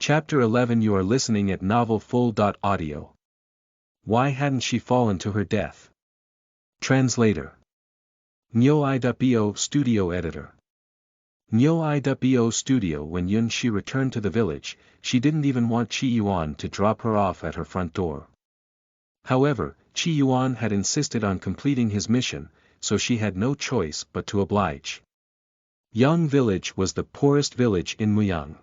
Chapter 11. You are listening at Novel Full. Audio. Why hadn't she fallen to her death? Translator. Nyo.bo Studio Editor. Nyo.bo Studio. When Yun Shi returned to the village, she didn't even want Qi Yuan to drop her off at her front door. However, Qi Yuan had insisted on completing his mission, so she had no choice but to oblige. Yang Village was the poorest village in Muyang.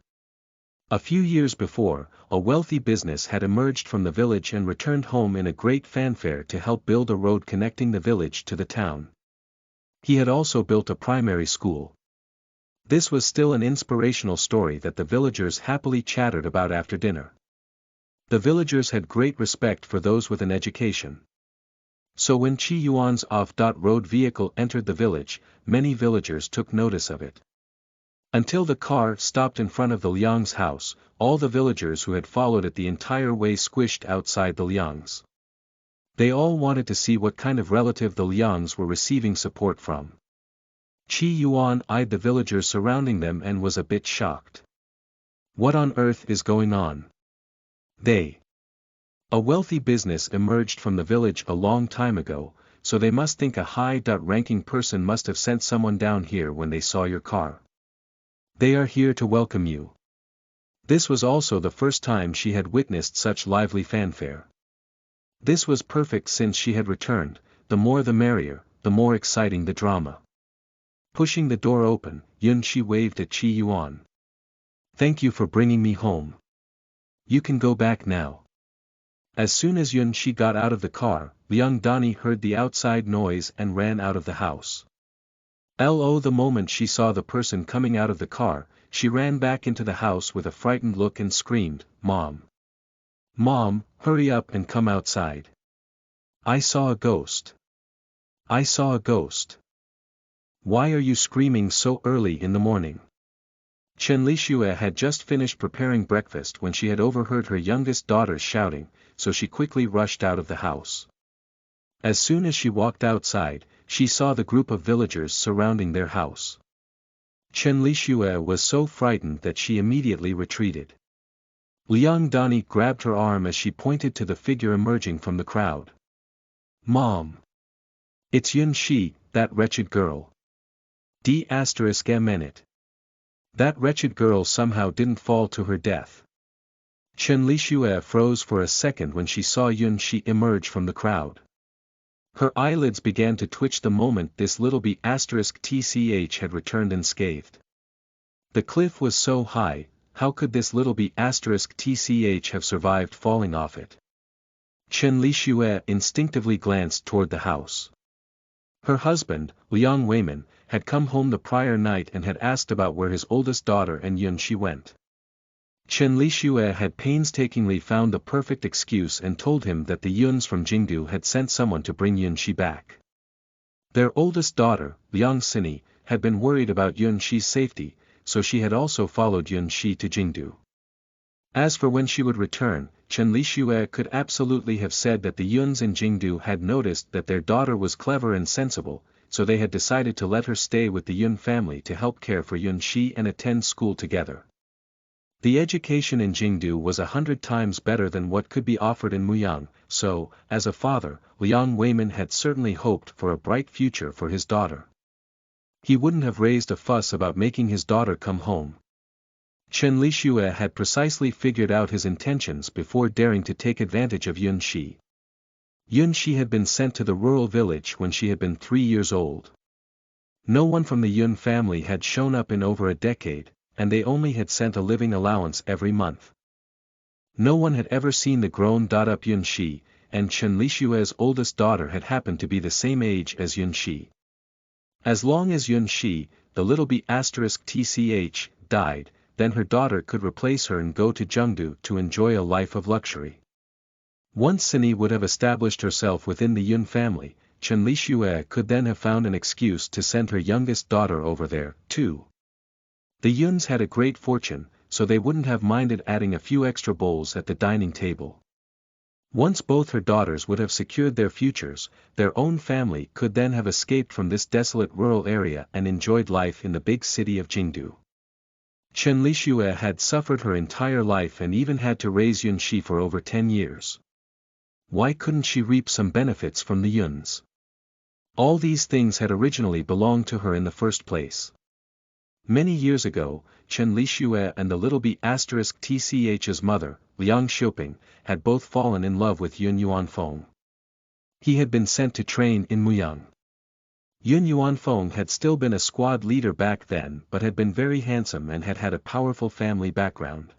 A few years before, a wealthy business had emerged from the village and returned home in a great fanfare to help build a road connecting the village to the town. He had also built a primary school. This was still an inspirational story that the villagers happily chattered about after dinner. The villagers had great respect for those with an education. So when Qi Yuan's off-road vehicle entered the village, many villagers took notice of it. Until the car stopped in front of the Liang's house, all the villagers who had followed it the entire way squished outside the Liang's. They all wanted to see what kind of relative the Liang's were receiving support from. Qi Yuan eyed the villagers surrounding them and was a bit shocked. What on earth is going on? A wealthy business emerged from the village a long time ago, so they must think a high-ranking person must have sent someone down here when they saw your car. They are here to welcome you. This was also the first time she had witnessed such lively fanfare. This was perfect since she had returned, the more the merrier, the more exciting the drama. Pushing the door open, Yun Shi waved at Qi Yuan. Thank you for bringing me home. You can go back now. As soon as Yun Shi got out of the car, Liang Dani heard the outside noise and ran out of the house. The moment she saw the person coming out of the car, she ran back into the house with a frightened look and screamed, "Mom! Mom, hurry up and come outside. I saw a ghost. I saw a ghost." "Why are you screaming so early in the morning?" Chen Lixue had just finished preparing breakfast when she had overheard her youngest daughter shouting, so she quickly rushed out of the house. As soon as she walked outside, she saw the group of villagers surrounding their house. Chen Lixue was so frightened that she immediately retreated. Liang Dani grabbed her arm as she pointed to the figure emerging from the crowd. "Mom! It's Yun Shi, that wretched girl. D****. That wretched girl somehow didn't fall to her death." Chen Lixue froze for a second when she saw Yun Shi emerge from the crowd. Her eyelids began to twitch the moment this little B****tch had returned unscathed. The cliff was so high, how could this little B****tch have survived falling off it? Chen Lixue instinctively glanced toward the house. Her husband, Liang Weiman, had come home the prior night and had asked about where his oldest daughter and Yun Shi went. Chen Lixue had painstakingly found the perfect excuse and told him that the Yuns from Jingdu had sent someone to bring Yun Shi back. Their oldest daughter, Liang Sini, had been worried about Yun Shi's safety, so she had also followed Yun Shi to Jingdu. As for when she would return, Chen Lixue could absolutely have said that the Yuns in Jingdu had noticed that their daughter was clever and sensible, so they had decided to let her stay with the Yun family to help care for Yun Shi and attend school together. The education in Jingdu was 100 times better than what could be offered in Muyang, so, as a father, Liang Weiman had certainly hoped for a bright future for his daughter. He wouldn't have raised a fuss about making his daughter come home. Chen Lixue had precisely figured out his intentions before daring to take advantage of Yun Shi. Yun Shi had been sent to the rural village when she had been 3 years old. No one from the Yun family had shown up in over a decade, and they only had sent a living allowance every month. No one had ever seen the grown-up Yun Shi, and Chen Lixue's oldest daughter had happened to be the same age as Yun Shi. As long as Yun Shi, the little B****tch, died, then her daughter could replace her and go to Jingdu to enjoy a life of luxury. Once Sini would have established herself within the Yun family, Chen Lixue could then have found an excuse to send her youngest daughter over there, too. The Yuns had a great fortune, so they wouldn't have minded adding a few extra bowls at the dining table. Once both her daughters would have secured their futures, their own family could then have escaped from this desolate rural area and enjoyed life in the big city of Jingdu. Chen Lixue had suffered her entire life and even had to raise Yun Shi for over 10 years. Why couldn't she reap some benefits from the Yuns? All these things had originally belonged to her in the first place. Many years ago, Chen Lixue and the little B***tch's mother, Liang Xiuping, had both fallen in love with Yun Yuanfeng. He had been sent to train in Muyang. Yun Yuanfeng had still been a squad leader back then but had been very handsome and had had a powerful family background.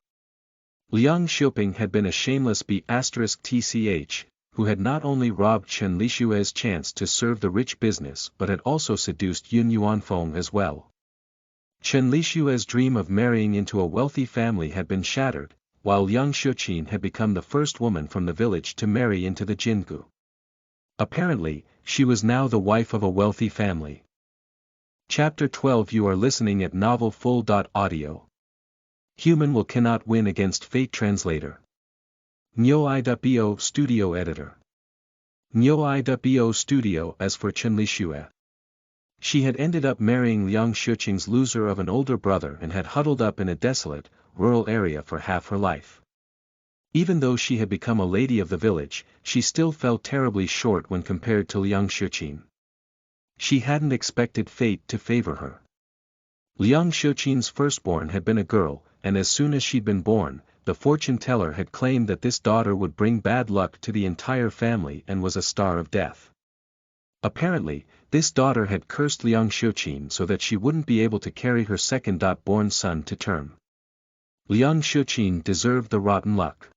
Liang Xiuping had been a shameless B***tch, who had not only robbed Chen Lixue's chance to serve the rich business but had also seduced Yun Yuanfeng as well. Chen Lixue's dream of marrying into a wealthy family had been shattered, while Liang Xiuqin had become the first woman from the village to marry into the Jingu. Apparently, she was now the wife of a wealthy family. Chapter 12. You are listening at Novel Full. Audio. Human will cannot win against fate. Translator. Nyo.bo Studio Editor. Nyo.bo Studio. As for Chen Lixue, she had ended up marrying Liang Xiuqing's loser of an older brother and had huddled up in a desolate, rural area for half her life. Even though she had become a lady of the village, she still fell terribly short when compared to Liang Xiuqin. She hadn't expected fate to favor her. Liang Xiuqin's firstborn had been a girl, and as soon as she'd been born, the fortune teller had claimed that this daughter would bring bad luck to the entire family and was a star of death. Apparently, this daughter had cursed Liang Xiuqin so that she wouldn't be able to carry her second-born son to term. Liang Xiuqin deserved the rotten luck.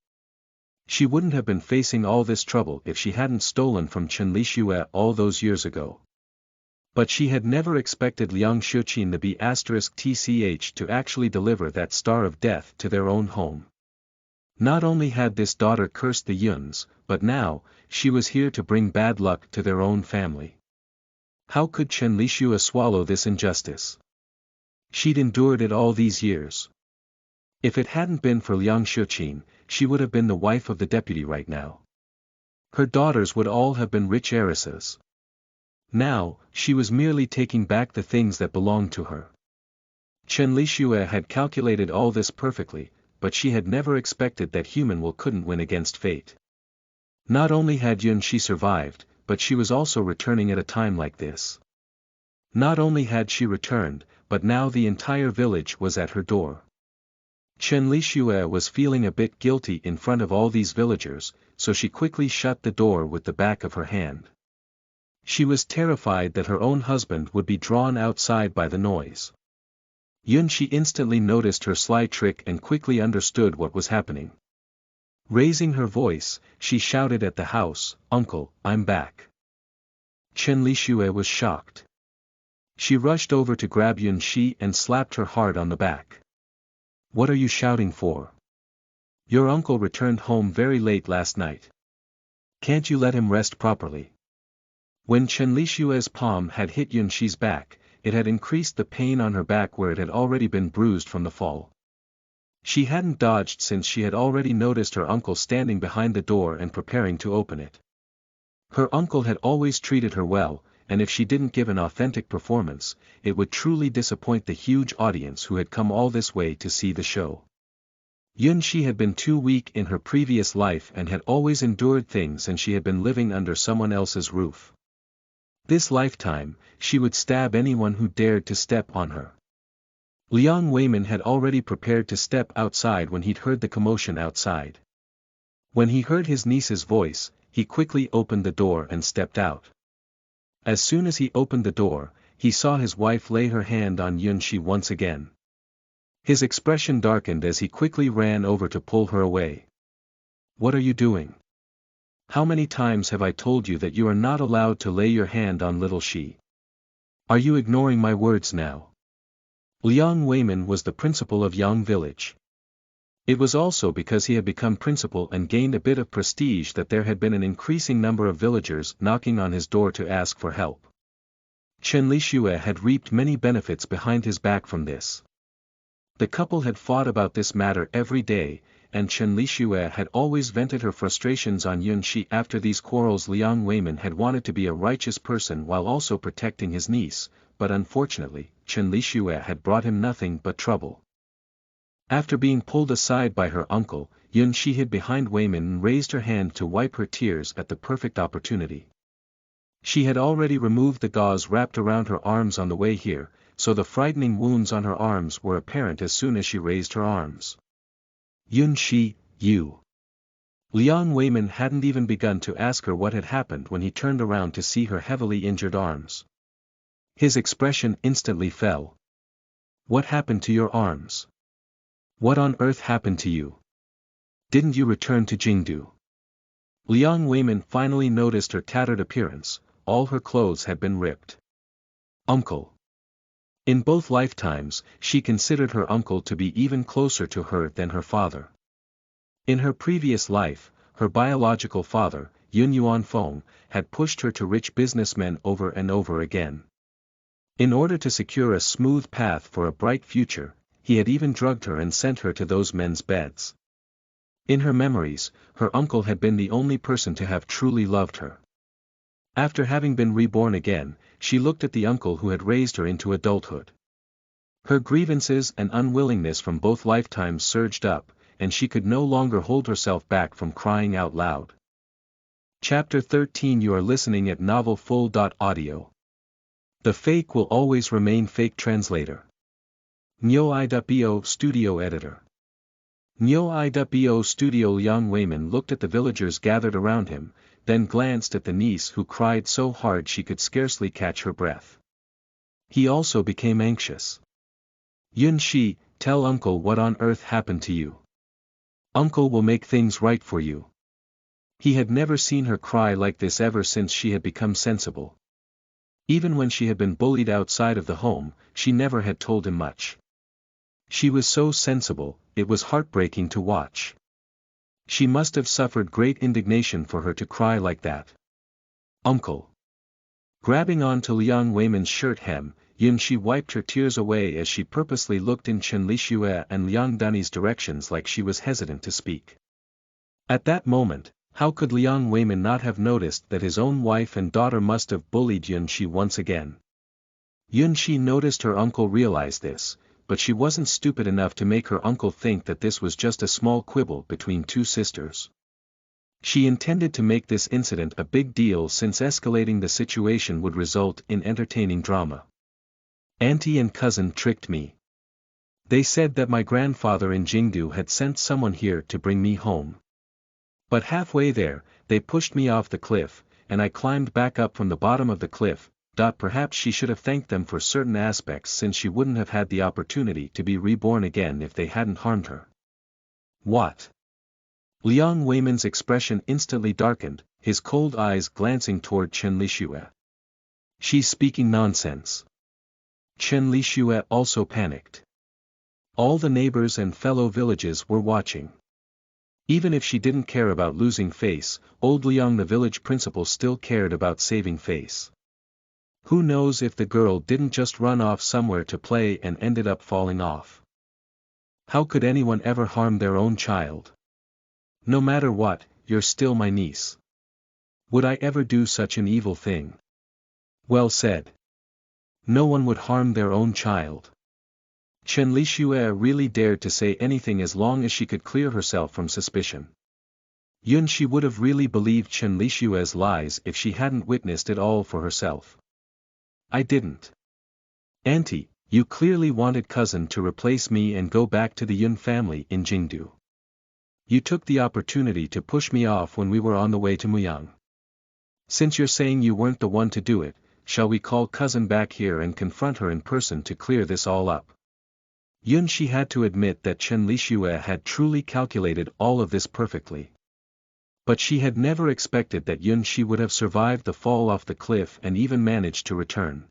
She wouldn't have been facing all this trouble if she hadn't stolen from Chen Lixue all those years ago. But she had never expected Liang Xiuqin the B***tch to actually deliver that star of death to their own home. Not only had this daughter cursed the Yuns, but now, she was here to bring bad luck to their own family. How could Chen Lixue swallow this injustice? She'd endured it all these years. If it hadn't been for Liang Xiuqin, she would have been the wife of the deputy right now. Her daughters would all have been rich heiresses. Now, she was merely taking back the things that belonged to her. Chen Lixue had calculated all this perfectly, but she had never expected that human will couldn't win against fate. Not only had Yun Shi survived, but she was also returning at a time like this. Not only had she returned, but now the entire village was at her door. Chen Lixue was feeling a bit guilty in front of all these villagers, so she quickly shut the door with the back of her hand. She was terrified that her own husband would be drawn outside by the noise. Yun Shi instantly noticed her sly trick and quickly understood what was happening. Raising her voice, she shouted at the house, "Uncle, I'm back." Chen Lixue was shocked. She rushed over to grab Yun Shi and slapped her hard on the back. "What are you shouting for? Your uncle returned home very late last night. Can't you let him rest properly?" When Chen Lixue's palm had hit Yun Shi's back, it had increased the pain on her back where it had already been bruised from the fall. She hadn't dodged since she had already noticed her uncle standing behind the door and preparing to open it. Her uncle had always treated her well, and if she didn't give an authentic performance, it would truly disappoint the huge audience who had come all this way to see the show. Yun Shi had been too weak in her previous life and had always endured things, and she had been living under someone else's roof. This lifetime, she would stab anyone who dared to step on her. Liang Weimin had already prepared to step outside when he'd heard the commotion outside. When he heard his niece's voice, he quickly opened the door and stepped out. As soon as he opened the door, he saw his wife lay her hand on Yun Shi once again. His expression darkened as he quickly ran over to pull her away. "What are you doing? How many times have I told you that you are not allowed to lay your hand on little Shi? Are you ignoring my words now?" Liang Weimin was the principal of Yang Village. It was also because he had become principal and gained a bit of prestige that there had been an increasing number of villagers knocking on his door to ask for help. Chen Lixue had reaped many benefits behind his back from this. The couple had fought about this matter every day, and Chen Lixue had always vented her frustrations on Yun Shi. After these quarrels, Liang Weimin had wanted to be a righteous person while also protecting his niece, but unfortunately, Chen Lixue had brought him nothing but trouble. After being pulled aside by her uncle, Yun Shi hid behind Wayman and raised her hand to wipe her tears at the perfect opportunity. She had already removed the gauze wrapped around her arms on the way here, so the frightening wounds on her arms were apparent as soon as she raised her arms. Yun Shi, you. Liang Weiman hadn't even begun to ask her what had happened when he turned around to see her heavily injured arms. His expression instantly fell. What happened to your arms? What on earth happened to you? Didn't you return to Jingdu? Liang Weiman finally noticed her tattered appearance. All her clothes had been ripped. Uncle. In both lifetimes, she considered her uncle to be even closer to her than her father. In her previous life, her biological father, Yun Yuanfeng, had pushed her to rich businessmen over and over again. In order to secure a smooth path for a bright future, he had even drugged her and sent her to those men's beds. In her memories, her uncle had been the only person to have truly loved her. After having been reborn again, she looked at the uncle who had raised her into adulthood. Her grievances and unwillingness from both lifetimes surged up, and she could no longer hold herself back from crying out loud. Chapter 13. You are listening at novelfull.audio. The fake will always remain fake. Translator. Nyo I.bo Studio Editor. Nyo I.bo Studio. Liang Weiman looked at the villagers gathered around him, then glanced at the niece who cried so hard she could scarcely catch her breath. He also became anxious. Yun Shi, tell uncle what on earth happened to you. Uncle will make things right for you. He had never seen her cry like this ever since she had become sensible. Even when she had been bullied outside of the home, she never had told him much. She was so sensible, it was heartbreaking to watch. She must have suffered great indignation for her to cry like that. Uncle. Grabbing onto Liang Weiman's shirt hem, Yun Shi wiped her tears away as she purposely looked in Chen Lixue and Liang Dunni's directions like she was hesitant to speak. At that moment, how could Liang Weiman not have noticed that his own wife and daughter must have bullied Yun Shi once again? Yun Shi noticed her uncle realized this, but she wasn't stupid enough to make her uncle think that this was just a small quibble between two sisters. She intended to make this incident a big deal since escalating the situation would result in entertaining drama. Auntie and cousin tricked me. They said that my grandfather in Jingdu had sent someone here to bring me home. But halfway there, they pushed me off the cliff, and I climbed back up from the bottom of the cliff. Perhaps she should have thanked them for certain aspects since she wouldn't have had the opportunity to be reborn again if they hadn't harmed her. What? Liang Weiman's expression instantly darkened, his cold eyes glancing toward Chen Lixue. She's speaking nonsense. Chen Lixue also panicked. All the neighbors and fellow villages were watching. Even if she didn't care about losing face, old Liang the village principal still cared about saving face. Who knows if the girl didn't just run off somewhere to play and ended up falling off? How could anyone ever harm their own child? No matter what, you're still my niece. Would I ever do such an evil thing? Well said. No one would harm their own child. Chen Lixue really dared to say anything as long as she could clear herself from suspicion. Yun Shi would have really believed Chen Lixue's lies if she hadn't witnessed it all for herself. I didn't. Auntie, you clearly wanted cousin to replace me and go back to the Yun family in Jingdu. You took the opportunity to push me off when we were on the way to Muyang. Since you're saying you weren't the one to do it, shall we call cousin back here and confront her in person to clear this all up? Yun Shi had to admit that Chen Lixue had truly calculated all of this perfectly. But she had never expected that Yun Shi would have survived the fall off the cliff and even managed to return.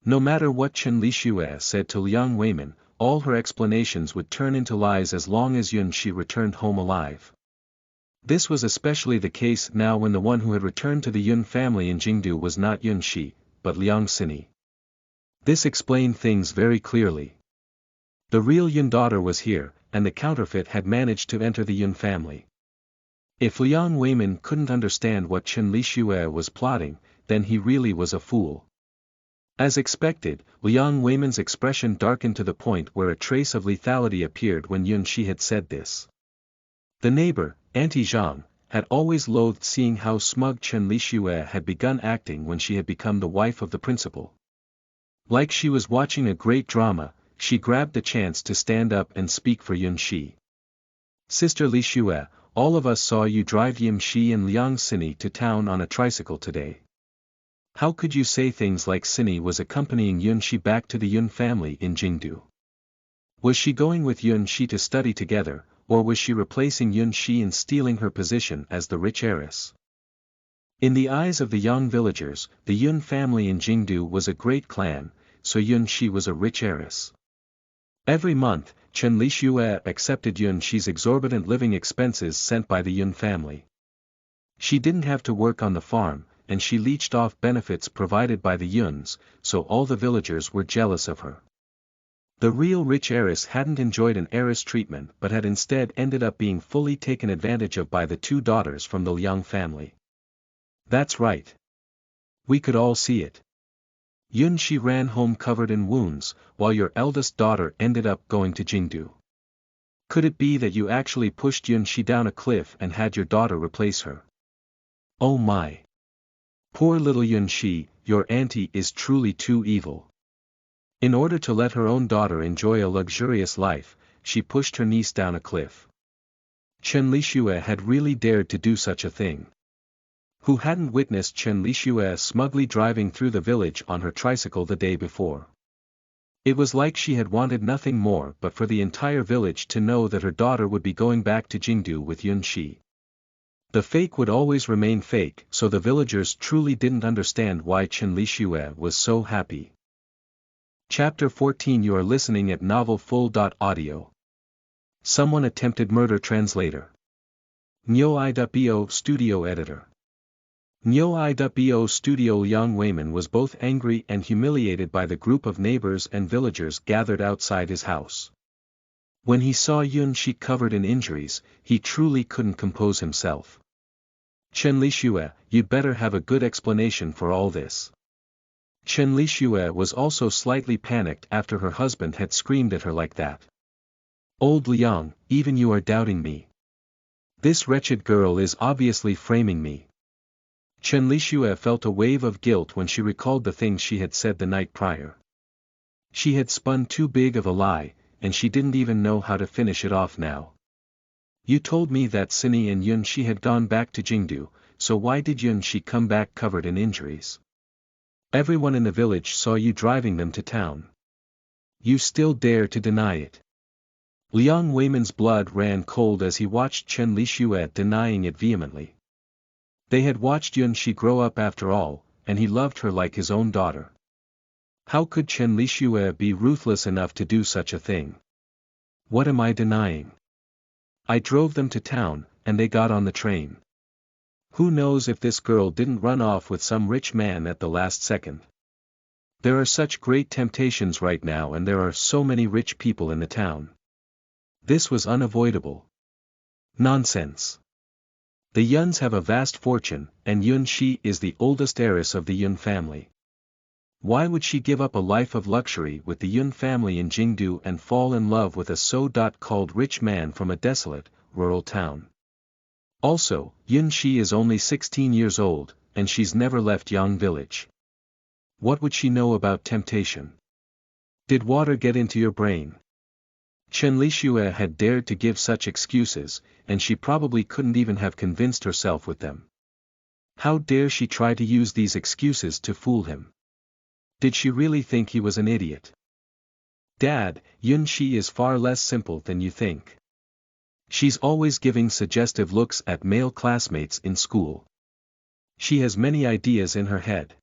No matter what Chen Lixue said to Liang Weiman, all her explanations would turn into lies as long as Yun Shi returned home alive. This was especially the case now when the one who had returned to the Yun family in Jingdu was not Yun Shi, but Liang Xinyi. This explained things very clearly. The real Yun daughter was here, and the counterfeit had managed to enter the Yun family. If Liang Weiman couldn't understand what Chen Lixue was plotting, then he really was a fool. As expected, Liang Weiman's expression darkened to the point where a trace of lethality appeared when Yun Shi had said this. The neighbor, Auntie Zhang, had always loathed seeing how smug Chen Lixue had begun acting when she had become the wife of the principal. Like she was watching a great drama, she grabbed the chance to stand up and speak for Yun Shi. Sister Lixue, all of us saw you drive Yim Shi and Liang Sini to town on a tricycle today. How could you say things like Sini was accompanying Yun Shi back to the Yun family in Jingdu? Was she going with Yun Shi to study together, or was she replacing Yun Shi and stealing her position as the rich heiress? In the eyes of the young villagers, the Yun family in Jingdu was a great clan, so Yun Shi was a rich heiress. Every month, Chen Lixue accepted Yun Shi's exorbitant living expenses sent by the Yun family. She didn't have to work on the farm, and she leached off benefits provided by the Yuns, so all the villagers were jealous of her. The real rich heiress hadn't enjoyed an heiress treatment but had instead ended up being fully taken advantage of by the two daughters from the Liang family. That's right. We could all see it. Yun Shi ran home covered in wounds, while your eldest daughter ended up going to Jingdu. Could it be that you actually pushed Yun Shi down a cliff and had your daughter replace her? Oh my! Poor little Yun Shi, your auntie is truly too evil. In order to let her own daughter enjoy a luxurious life, she pushed her niece down a cliff. Chen Lixue had really dared to do such a thing. Who hadn't witnessed Chen Lixue smugly driving through the village on her tricycle the day before? It was like she had wanted nothing more but for the entire village to know that her daughter would be going back to Jingdu with Yun Shi. The fake would always remain fake, so the villagers truly didn't understand why Chen Lixue was so happy. Chapter 14. You are listening at novelfull.audio. Someone attempted murder. Translator. Nyo.bo Studio Editor. Nyo.bo Studio. Liang Weiman was both angry and humiliated by the group of neighbors and villagers gathered outside his house. When he saw Yun Shi covered in injuries, he truly couldn't compose himself. Chen Lixue, you'd better have a good explanation for all this. Chen Lixue was also slightly panicked after her husband had screamed at her like that. Old Liang, even you are doubting me. This wretched girl is obviously framing me. Chen Lixue felt a wave of guilt when she recalled the things she had said the night prior. She had spun too big of a lie, and she didn't even know how to finish it off now. You told me that Sini and Yun Shi had gone back to Jingdu, so why did Yun Shi come back covered in injuries? Everyone in the village saw you driving them to town. You still dare to deny it. Liang Weiman's blood ran cold as he watched Chen Lixue denying it vehemently. They had watched Yun Shi grow up after all, and he loved her like his own daughter. How could Chen Lixue be ruthless enough to do such a thing? What am I denying? I drove them to town, and they got on the train. Who knows if this girl didn't run off with some rich man at the last second? There are such great temptations right now and there are so many rich people in the town. This was unavoidable. Nonsense. The Yuns have a vast fortune, and Yun Shi is the oldest heiress of the Yun family. Why would she give up a life of luxury with the Yun family in Jingdu and fall in love with a so-called rich man from a desolate, rural town? Also, Yun Shi is only 16 years old, and she's never left Yang village. What would she know about temptation? Did water get into your brain? Chen Lixue had dared to give such excuses, and she probably couldn't even have convinced herself with them. How dare she try to use these excuses to fool him? Did she really think he was an idiot? Dad, Yun Shi is far less simple than you think. She's always giving suggestive looks at male classmates in school. She has many ideas in her head.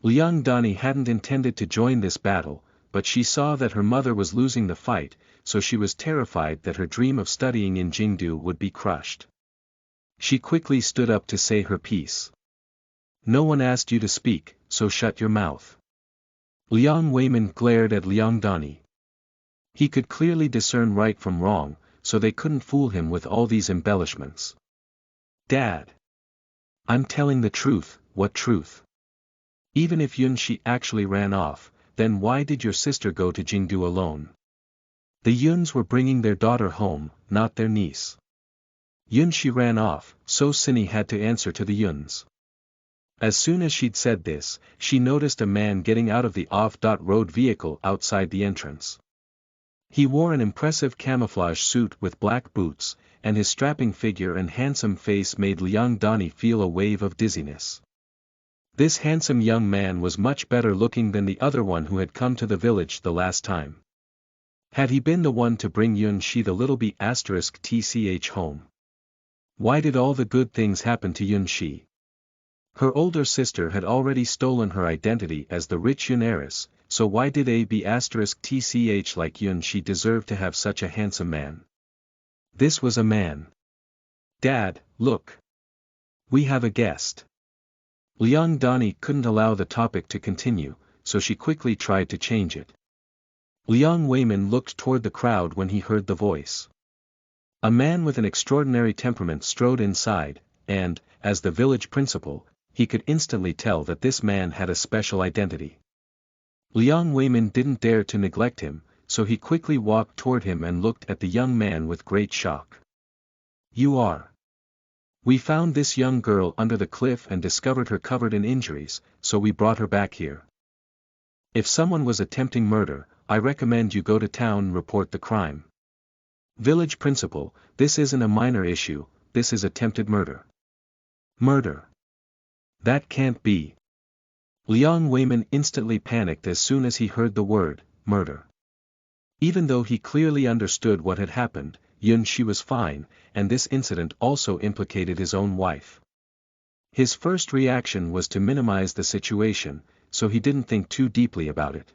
Liang Dani hadn't intended to join this battle, but she saw that her mother was losing the fight, so she was terrified that her dream of studying in Jingdu would be crushed. She quickly stood up to say her piece. No one asked you to speak, so shut your mouth. Liang Weiman glared at Liang Dani. He could clearly discern right from wrong, so they couldn't fool him with all these embellishments. Dad! I'm telling the truth. What truth? Even if Yunshi actually ran off, then why did your sister go to Jingdu alone? The Yuns were bringing their daughter home, not their niece. Yunshi ran off, so Cindy had to answer to the Yuns. As soon as she'd said this, she noticed a man getting out of the off-road vehicle outside the entrance. He wore an impressive camouflage suit with black boots, and his strapping figure and handsome face made Liang Dani feel a wave of dizziness. This handsome young man was much better looking than the other one who had come to the village the last time. Had he been the one to bring Yunshi the little tch home? Why did all the good things happen to Yunshi? Her older sister had already stolen her identity as the rich Yun heiress, so why did tch like Yunshi deserve to have such a handsome man? This was a man. Dad, look. We have a guest. Liang Dani couldn't allow the topic to continue, so she quickly tried to change it. Liang Weimin looked toward the crowd when he heard the voice. A man with an extraordinary temperament strode inside, and, as the village principal, he could instantly tell that this man had a special identity. Liang Weimin didn't dare to neglect him, so he quickly walked toward him and looked at the young man with great shock. You are. We found this young girl under the cliff and discovered her covered in injuries, so we brought her back here. If someone was attempting murder, I recommend you go to town and report the crime. Village principal, this isn't a minor issue, this is attempted murder. Murder. That can't be. Liang Weimin instantly panicked as soon as he heard the word, murder. Even though he clearly understood what had happened, Yunshi was fine, and this incident also implicated his own wife. His first reaction was to minimize the situation, so he didn't think too deeply about it.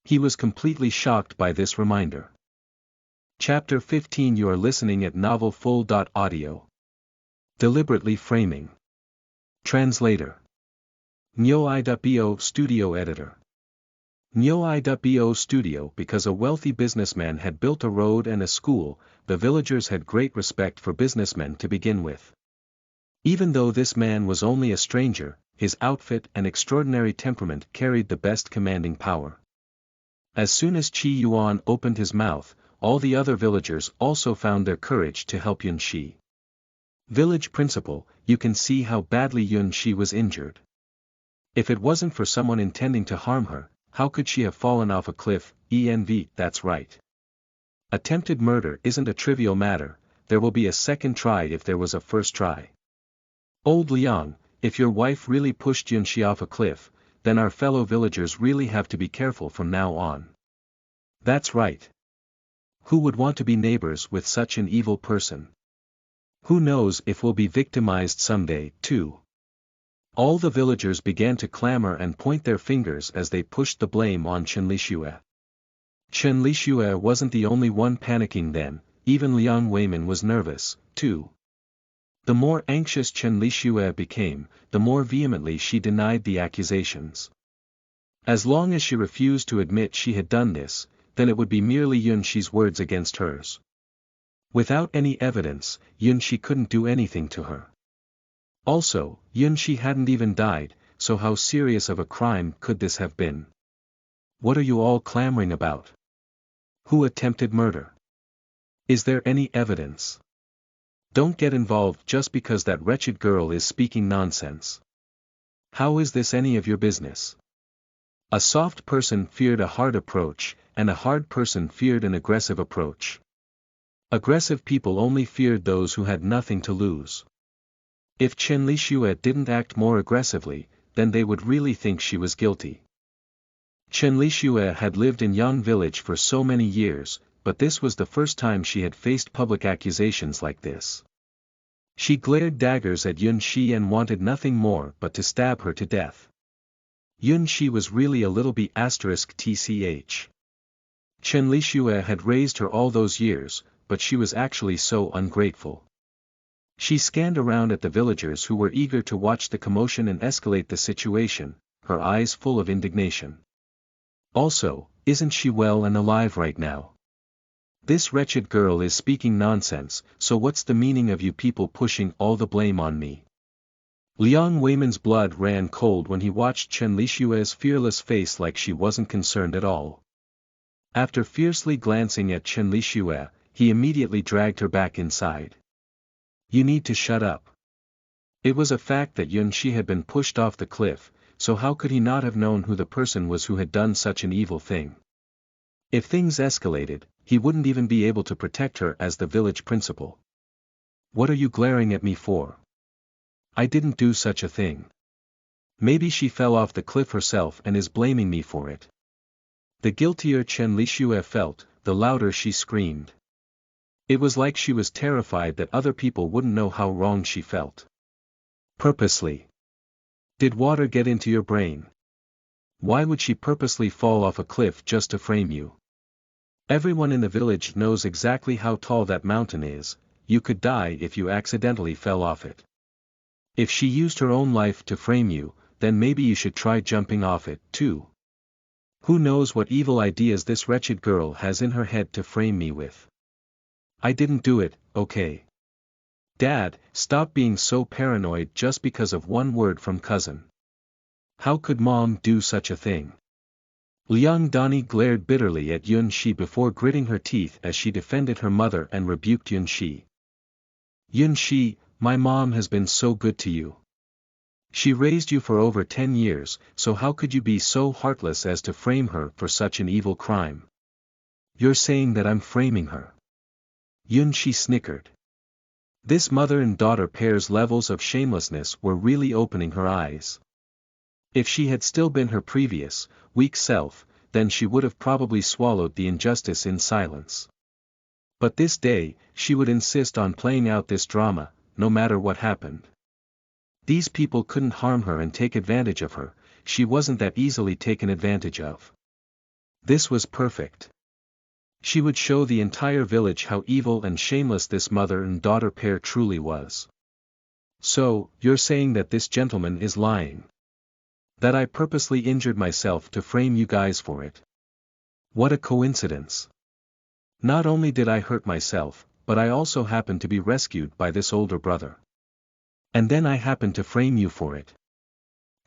He was completely shocked by this reminder. Chapter 15. You are listening at Novel Full. Audio. Deliberately framing. Translator. Nyo.bo Studio Editor. Nyo.bo Studio. Because a wealthy businessman had built a road and a school, the villagers had great respect for businessmen to begin with. Even though this man was only a stranger, his outfit and extraordinary temperament carried the best commanding power. As soon as Qi Yuan opened his mouth, all the other villagers also found their courage to help Yunshi. Village principal, you can see how badly Yunshi was injured. If it wasn't for someone intending to harm her, how could she have fallen off a cliff? That's right. Attempted murder isn't a trivial matter, there will be a second try if there was a first try. Old Liang, if your wife really pushed Yunshi off a cliff, then our fellow villagers really have to be careful from now on. That's right. Who would want to be neighbors with such an evil person? Who knows if we'll be victimized someday, too. All the villagers began to clamor and point their fingers as they pushed the blame on Chen Lixue. Chen Lixue wasn't the only one panicking then, even Liang Weimin was nervous, too. The more anxious Chen Lixue became, the more vehemently she denied the accusations. As long as she refused to admit she had done this, then it would be merely Yunshi's words against hers. Without any evidence, Yunshi couldn't do anything to her. Also, Yunshi hadn't even died, so how serious of a crime could this have been? What are you all clamoring about? Who attempted murder? Is there any evidence? Don't get involved just because that wretched girl is speaking nonsense. How is this any of your business? A soft person feared a hard approach, and a hard person feared an aggressive approach. Aggressive people only feared those who had nothing to lose. If Chen Lixue didn't act more aggressively, then they would really think she was guilty. Chen Lixue had lived in Yang village for so many years, but this was the first time she had faced public accusations like this. She glared daggers at Yunshi and wanted nothing more but to stab her to death. Yunshi was really a little tch. Chen Lixue had raised her all those years, but she was actually so ungrateful. She scanned around at the villagers who were eager to watch the commotion and escalate the situation, her eyes full of indignation. Also, isn't she well and alive right now? This wretched girl is speaking nonsense, so what's the meaning of you people pushing all the blame on me? Liang Weiman's blood ran cold when he watched Chen Lishue's fearless face like she wasn't concerned at all. After fiercely glancing at Chen Lishue, he immediately dragged her back inside. You need to shut up. It was a fact that Yun Shi had been pushed off the cliff, so how could he not have known who the person was who had done such an evil thing? If things escalated, he wouldn't even be able to protect her as the village principal. What are you glaring at me for? I didn't do such a thing. Maybe she fell off the cliff herself and is blaming me for it. The guiltier Chen Lishue felt, the louder she screamed. It was like she was terrified that other people wouldn't know how wrong she felt. Purposely. Did water get into your brain? Why would she purposely fall off a cliff just to frame you? Everyone in the village knows exactly how tall that mountain is. You could die if you accidentally fell off it. If she used her own life to frame you, then maybe you should try jumping off it, too. Who knows what evil ideas this wretched girl has in her head to frame me with. I didn't do it, okay? Dad, stop being so paranoid just because of one word from cousin. How could Mom do such a thing? Liang Dani glared bitterly at Yun Shi before gritting her teeth as she defended her mother and rebuked Yun Shi. Yun Shi, my mom has been so good to you. She raised you for over 10 years, so how could you be so heartless as to frame her for such an evil crime? You're saying that I'm framing her. Yun Shi snickered. This mother and daughter pair's levels of shamelessness were really opening her eyes. If she had still been her previous, weak self, then she would have probably swallowed the injustice in silence. But this day, she would insist on playing out this drama, no matter what happened. These people couldn't harm her and take advantage of her, she wasn't that easily taken advantage of. This was perfect. She would show the entire village how evil and shameless this mother and daughter pair truly was. So, you're saying that this gentleman is lying? That I purposely injured myself to frame you guys for it? What a coincidence. Not only did I hurt myself, but I also happened to be rescued by this older brother. And then I happened to frame you for it.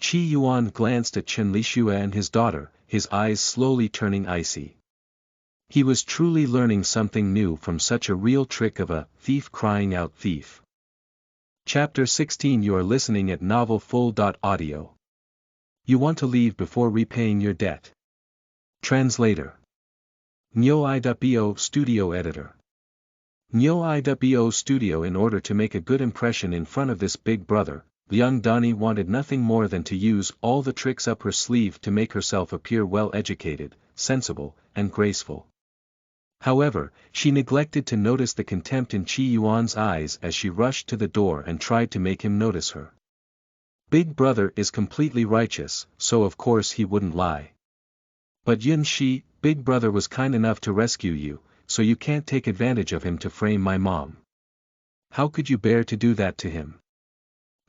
Qi Yuan glanced at Chen Lishue and his daughter, his eyes slowly turning icy. He was truly learning something new from such a real trick of a thief crying out thief. Chapter 16. You are listening at novelfull.audio. You want to leave before repaying your debt. Translator. Nyo.bo Studio Editor. Nyo.bo Studio. In order to make a good impression in front of this big brother, Liang Dani wanted nothing more than to use all the tricks up her sleeve to make herself appear well-educated, sensible, and graceful. However, she neglected to notice the contempt in Qi Yuan's eyes as she rushed to the door and tried to make him notice her. Big brother is completely righteous, so of course he wouldn't lie. But Yun Shi, big brother was kind enough to rescue you, so you can't take advantage of him to frame my mom. How could you bear to do that to him?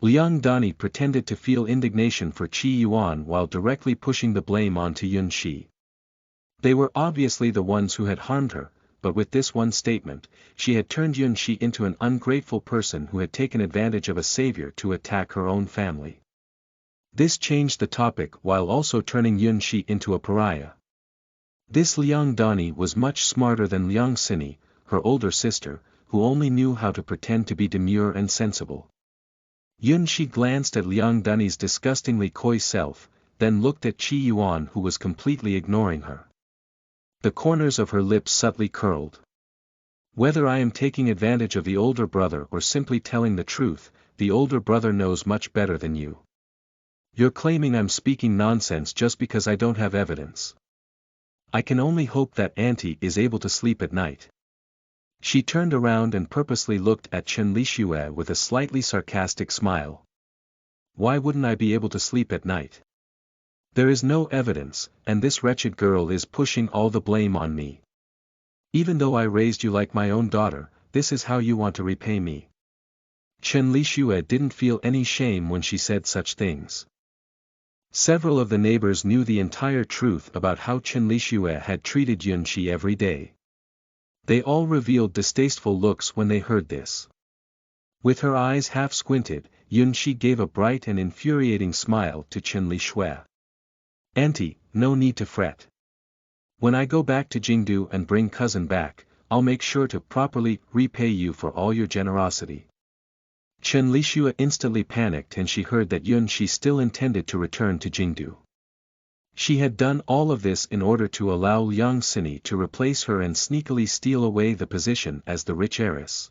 Liang Dani pretended to feel indignation for Qi Yuan while directly pushing the blame onto Yun Shi. They were obviously the ones who had harmed her, but with this one statement, she had turned Yun Shi into an ungrateful person who had taken advantage of a savior to attack her own family. This changed the topic while also turning Yun Shi into a pariah. This Liang Dani was much smarter than Liang Sini, her older sister, who only knew how to pretend to be demure and sensible. Yun Shi glanced at Liang Dani's disgustingly coy self, then looked at Qi Yuan who was completely ignoring her. The corners of her lips subtly curled. Whether I am taking advantage of the older brother or simply telling the truth, the older brother knows much better than you. You're claiming I'm speaking nonsense just because I don't have evidence. I can only hope that Auntie is able to sleep at night. She turned around and purposely looked at Chen Lishue with a slightly sarcastic smile. Why wouldn't I be able to sleep at night? There is no evidence, and this wretched girl is pushing all the blame on me. Even though I raised you like my own daughter, this is how you want to repay me. Chen Lishue didn't feel any shame when she said such things. Several of the neighbors knew the entire truth about how Chen Lishue had treated Yun Shi every day. They all revealed distasteful looks when they heard this. With her eyes half squinted, Yun Shi gave a bright and infuriating smile to Chen Lixue. Auntie, no need to fret. When I go back to Jingdu and bring cousin back, I'll make sure to properly repay you for all your generosity. Chen Lixue instantly panicked and she heard that Yun Shi still intended to return to Jingdu. She had done all of this in order to allow Liang Sini to replace her and sneakily steal away the position as the rich heiress.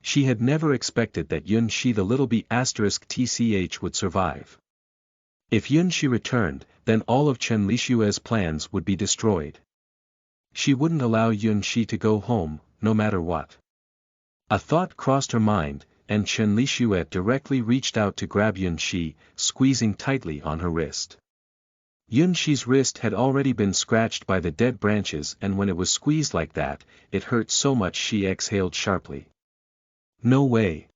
She had never expected that Yun Shi the little b*tch would survive. If Yun Shi returned, then all of Chen Lixue's plans would be destroyed. She wouldn't allow Yun Shi to go home, no matter what. A thought crossed her mind, and Chen Lixue directly reached out to grab Yun Shi, squeezing tightly on her wrist. Yun Shi's wrist had already been scratched by the dead branches, and when it was squeezed like that, it hurt so much she exhaled sharply. No way.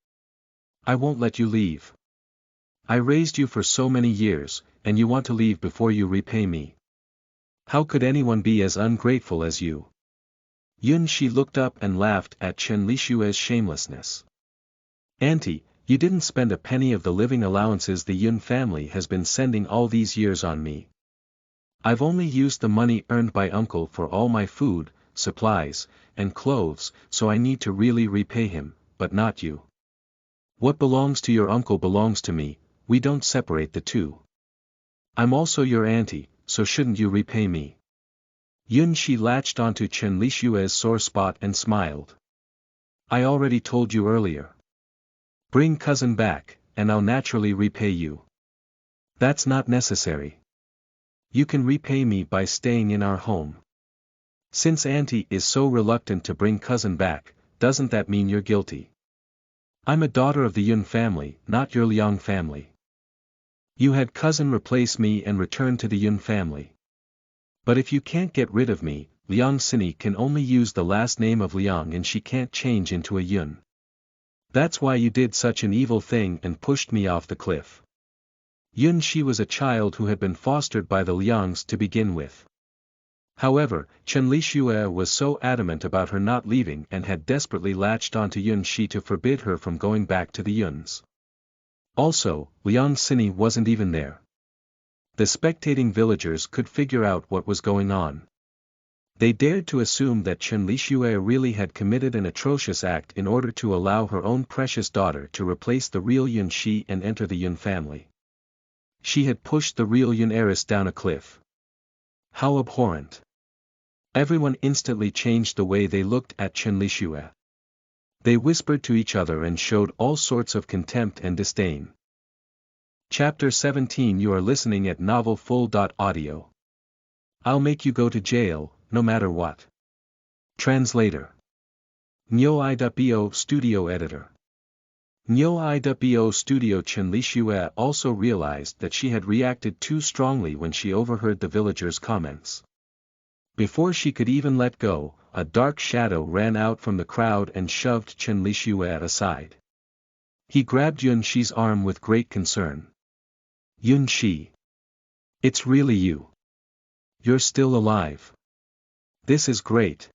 I won't let you leave. I raised you for so many years, and you want to leave before you repay me. How could anyone be as ungrateful as you? Yun Shi looked up and laughed at Chen Lixue's shamelessness. Auntie, you didn't spend a penny of the living allowances the Yun family has been sending all these years on me. I've only used the money earned by uncle for all my food, supplies, and clothes, so I need to really repay him, but not you. What belongs to your uncle belongs to me, we don't separate the two. I'm also your auntie, so shouldn't you repay me? Yun Shi latched onto Chen Lixue's sore spot and smiled. I already told you earlier. Bring cousin back, and I'll naturally repay you. That's not necessary. You can repay me by staying in our home. Since auntie is so reluctant to bring cousin back, doesn't that mean you're guilty? I'm a daughter of the Yun family, not your Liang family. You had cousin replace me and return to the Yun family. But if you can't get rid of me, Liang Sini can only use the last name of Liang and she can't change into a Yun. That's why you did such an evil thing and pushed me off the cliff. Yun Shi was a child who had been fostered by the Liangs to begin with. However, Chen Lixue was so adamant about her not leaving and had desperately latched onto Yun Shi to forbid her from going back to the Yuns. Also, Liang Sini wasn't even there. The spectating villagers could figure out what was going on. They dared to assume that Chen Lixue really had committed an atrocious act in order to allow her own precious daughter to replace the real Yun Shi and enter the Yun family. She had pushed the real Yun heiress down a cliff. How abhorrent. Everyone instantly changed the way they looked at Chen Lixue. They whispered to each other and showed all sorts of contempt and disdain. Chapter 17 You are listening at novelfull.audio. I'll make you go to jail, no matter what. Translator. Nyo I.bo Studio Editor. Nyo I.bo Studio Chen Lixue also realized that she had reacted too strongly when she overheard the villagers' comments. Before she could even let go, a dark shadow ran out from the crowd and shoved Chen Lixue aside. He grabbed Yun Shi's arm with great concern. Yun Shi. It's really you. You're still alive. This is great.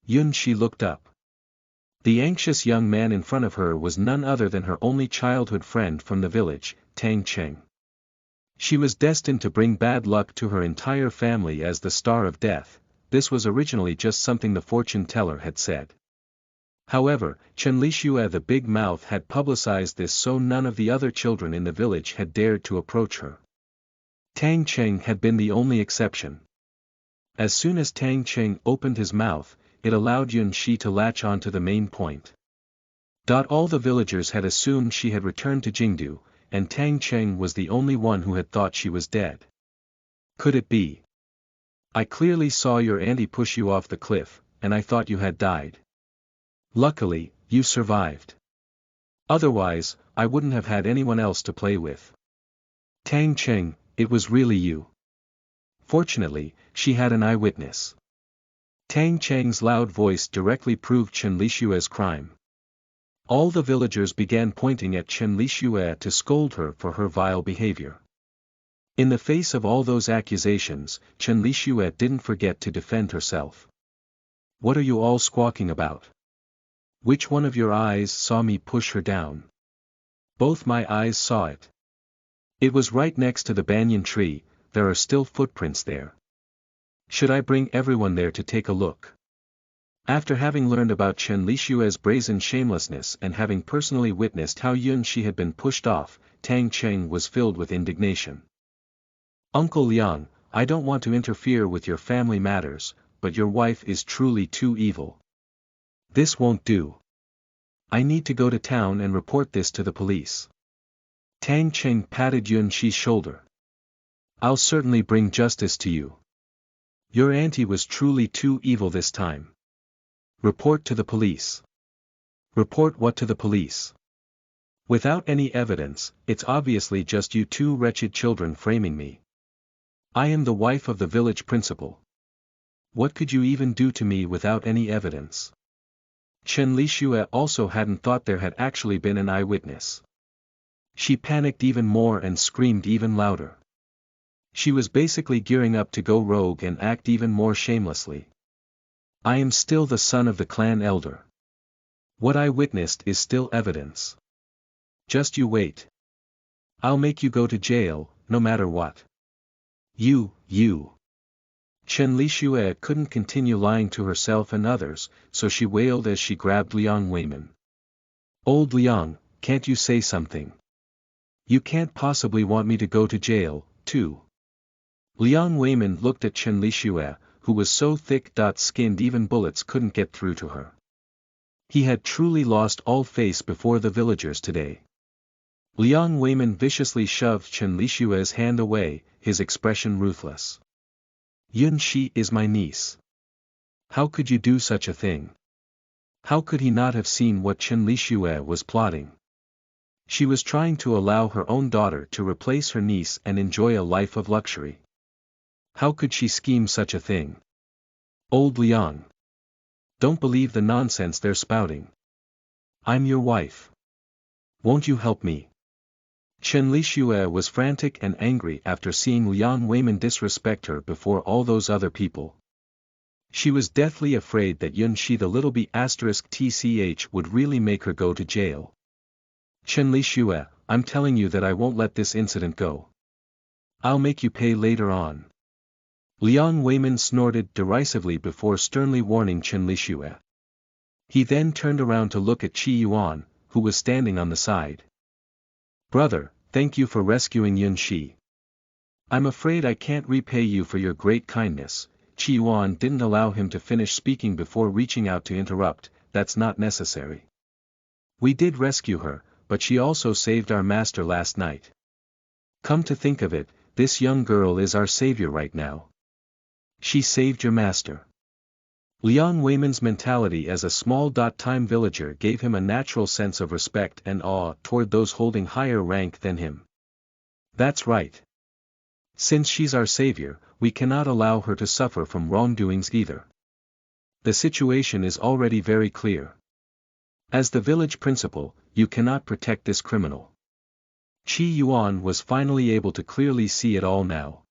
Yun Shi looked up. The anxious young man in front of her was none other than her only childhood friend from the village, Tang Cheng. She was destined to bring bad luck to her entire family as the star of death. This was originally just something the fortune teller had said. However, Chen Lixue the big mouth had publicized this so none of the other children in the village had dared to approach her. Tang Cheng had been the only exception. As soon as Tang Cheng opened his mouth, it allowed Yun Shi to latch onto the main point. All the villagers had assumed she had returned to Jingdu, and Tang Cheng was the only one who had thought she was dead. Could it be? I clearly saw your auntie push you off the cliff, and I thought you had died. Luckily, you survived. Otherwise, I wouldn't have had anyone else to play with. Tang Cheng, it was really you. Fortunately, she had an eyewitness. Tang Cheng's loud voice directly proved Chen Lixue's crime. All the villagers began pointing at Chen Lixue to scold her for her vile behavior. In the face of all those accusations, Chen Lixue didn't forget to defend herself. What are you all squawking about? Which one of your eyes saw me push her down? Both my eyes saw it. It was right next to the banyan tree, there are still footprints there. Should I bring everyone there to take a look? After having learned about Chen Lishue's brazen shamelessness and having personally witnessed how Yun Shi had been pushed off, Tang Cheng was filled with indignation. Uncle Liang, I don't want to interfere with your family matters, but your wife is truly too evil. This won't do. I need to go to town and report this to the police. Tang Cheng patted Yun Shi's shoulder. I'll certainly bring justice to you. Your auntie was truly too evil this time. Report to the police. Report what to the police? Without any evidence, it's obviously just you two wretched children framing me. I am the wife of the village principal. What could you even do to me without any evidence? Chen Lishue also hadn't thought there had actually been an eyewitness. She panicked even more and screamed even louder. She was basically gearing up to go rogue and act even more shamelessly. I am still the son of the clan elder. What I witnessed is still evidence. Just you wait. I'll make you go to jail, no matter what. You. Chen Lishue couldn't continue lying to herself and others, so she wailed as she grabbed Liang Weiman. Old Liang, can't you say something? You can't possibly want me to go to jail, too. Liang Weiman looked at Chen Lishue, who was so thick-skinned even bullets couldn't get through to her. He had truly lost all face before the villagers today. Liang Weiman viciously shoved Chen Lishue's hand away, his expression ruthless. Yun Shi is my niece. How could you do such a thing? How could he not have seen what Chen Lishue was plotting? She was trying to allow her own daughter to replace her niece and enjoy a life of luxury. How could she scheme such a thing? Old Liang. Don't believe the nonsense they're spouting. I'm your wife. Won't you help me? Chen Lishue was frantic and angry after seeing Liang Weiman disrespect her before all those other people. She was deathly afraid that Yun Shi the little b*tch would really make her go to jail. Chen Lishue, I'm telling you that I won't let this incident go. I'll make you pay later on. Liang Weiman snorted derisively before sternly warning Chen Lishue. He then turned around to look at Qi Yuan, who was standing on the side. Brother, thank you for rescuing Yun Shi. I'm afraid I can't repay you for your great kindness. Qi Yuan didn't allow him to finish speaking before reaching out to interrupt. That's not necessary. We did rescue her, but she also saved our master last night. Come to think of it, this young girl is our savior right now. She saved your master. Liang Weiman's mentality as a small-time villager gave him a natural sense of respect and awe toward those holding higher rank than him. That's right. Since she's our savior, we cannot allow her to suffer from wrongdoings either. The situation is already very clear. As the village principal, you cannot protect this criminal. Qi Yuan was finally able to clearly see it all now.